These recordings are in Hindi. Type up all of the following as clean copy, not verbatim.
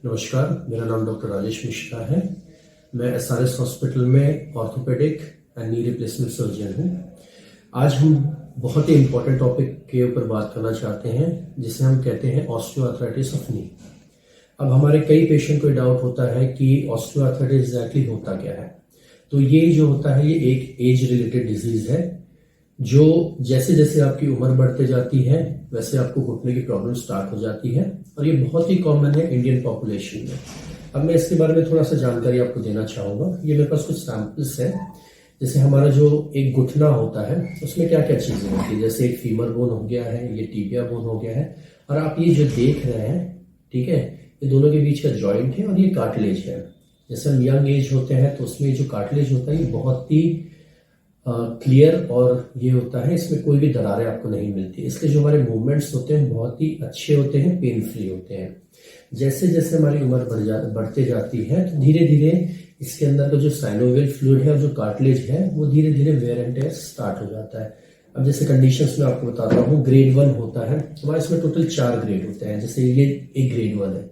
नमस्कार, मेरा नाम डॉक्टर राजेश मिश्रा है। मैं एसआरएस हॉस्पिटल में orthopaedic and knee replacement surgeon हूँ। आज हम बहुत ही इम्पोर्टेंट टॉपिक के ऊपर बात करना चाहते हैं, जिसे हम कहते हैं ऑस्टियोआर्थराइटिस ऑफ नी। अब हमारे कई पेशेंट को डाउट होता है कि ऑस्टियोआर्थराइटिस एग्जैक्टली होता क्या है। तो ये जो होता है, ये एक एज रिलेटेड डिजीज है, जो जैसे जैसे आपकी उम्र बढ़ते जाती है वैसे आपको घुटने की प्रॉब्लम स्टार्ट हो जाती है, और ये बहुत ही कॉमन है इंडियन पॉपुलेशन में। अब मैं इसके बारे में थोड़ा सा जानकारी आपको देना चाहूँगा। ये मेरे पास कुछ सैंपल्स है। जैसे हमारा जो एक घुटना होता है उसमें क्या क्या चीज़ें होती है, जैसे एक फीमर बोन हो गया है, ये टिबिया बोन हो गया है, और आप ये जो देख रहे हैं, ठीक है, ये दोनों के बीच का जॉइंट है और ये कार्टिलेज है। जैसे हम यंग एज होते हैं तो उसमें जो कार्टिलेज होता है ये बहुत ही क्लियर और ये होता है, इसमें कोई भी दरारें आपको नहीं मिलती। इसलिए जो हमारे मूवमेंट्स होते हैं बहुत ही अच्छे होते हैं, पेन फ्री होते हैं। जैसे जैसे हमारी उम्र बढ़ते जाती है तो धीरे धीरे इसके अंदर का जो साइनोवियल फ्लूइड है और जो कार्टिलेज है वो धीरे धीरे वेयर एंड टेयर स्टार्ट हो जाता है। अब जैसे कंडीशंस में आपको बताता हूँ, ग्रेड 1 होता है हमारे, इसमें टोटल 4 ग्रेड होते हैं। जैसे ये एक ग्रेड 1 है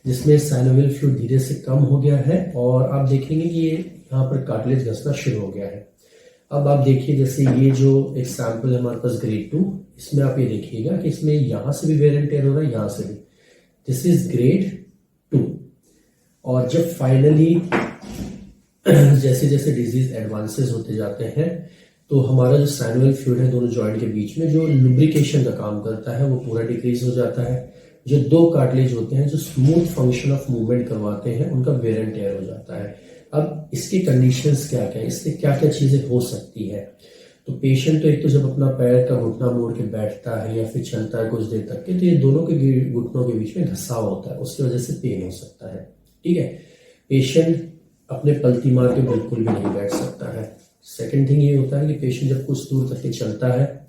जिसमें साइनोवियल फ्लूइड धीरे से कम हो गया है और आप देखेंगे कि ये यहाँ पर कार्टिलेज घसना शुरू हो गया है। अब आप देखिए, जैसे ये जो एक सैंपल है हमारे पास ग्रेड 2, इसमें आप ये देखिएगा कि इसमें यहां से भी वेयर एंड टेयर हो रहा है, यहां से भी। This is grade 2। और जब फाइनली जैसे जैसे डिजीज एडवांसेस होते जाते हैं तो हमारा जो साइनोवियल फ्लूइड है दोनों जॉइंट के बीच में, जो लुब्रिकेशन का काम करता है, वो पूरा डिक्रीज हो जाता है। जो 2 कार्टिलेज होते हैं जो स्मूथ फंक्शन ऑफ मूवमेंट करवाते हैं, उनका वेयर एंड टेयर हो जाता है। अब इसकी कंडीशंस क्या क्या है, इससे क्या क्या चीजें हो सकती है। तो पेशेंट तो एक तो जब अपना पैर का घुटना मोड़ के बैठता है या फिर चलता है कुछ देर तक के, तो ये दोनों के घुटनों के बीच में घसाव होता है, उसकी वजह से पेन हो सकता है। ठीक है, पेशेंट अपने पलती मार के बिल्कुल भी नहीं बैठ सकता है। सेकेंड थिंग ये होता है कि पेशेंट जब कुछ दूर तक के चलता है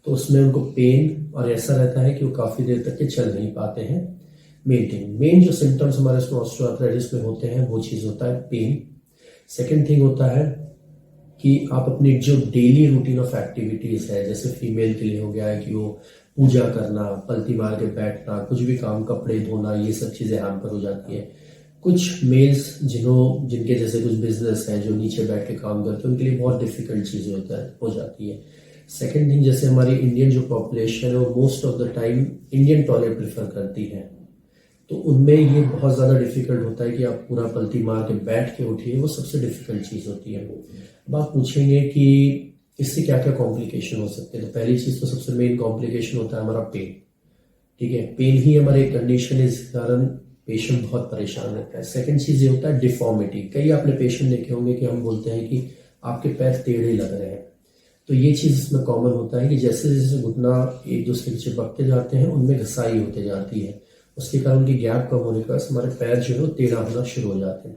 तो उसमें उनको पेन और ऐसा रहता है कि वो काफी देर तक के चल नहीं पाते हैं। मेन जो सिम्टम्स हमारे ऑस्टियोआर्थराइटिस में होते हैं वो चीज होता है पेन। सेकेंड थिंग होता है कि आप अपनी जो डेली रूटीन ऑफ एक्टिविटीज है, जैसे फीमेल के लिए हो गया है कि वो पूजा करना, पलती मार के बैठना, कुछ भी काम, कपड़े धोना, ये सब चीजें हैम्पर हो जाती है। कुछ मेल्स जिनके जैसे कुछ बिजनेस है, जो नीचे बैठ के काम करते हैं, उनके लिए बहुत डिफिकल्ट चीजें हो जाती है। सेकेंड थिंग, जैसे हमारी इंडियन जो पॉपुलेशन है वो most of the time Indian toilet prefer करती है, तो उनमें ये बहुत ज़्यादा डिफिकल्ट होता है कि आप पूरा पलती मार के बैठ के उठिए, वो सबसे डिफिकल्ट चीज़ होती है। अब आप पूछेंगे कि इससे क्या क्या कॉम्प्लिकेशन हो सकते हैं। तो पहली चीज़ तो सबसे मेन कॉम्प्लिकेशन होता है हमारा पेन। ठीक है, पेन ही हमारे एक कंडीशन है जिस कारण पेशेंट बहुत परेशान रहता है। सेकेंड चीज़ ये होता है डिफॉर्मिटी। कई आपने पेशेंट देखे होंगे कि हम बोलते हैं कि आपके पैर टेढ़े लग रहे हैं, तो ये चीज़ इसमें कॉमन होता है कि जैसे जैसे घुटना एक दूसरे से चिपकते जाते हैं उनमें घसाई होते जाती है, उसके कारण उनकी गैप कम होने के बाद हमारे पैर जो है टेढ़ा होना शुरू हो जाते हैं।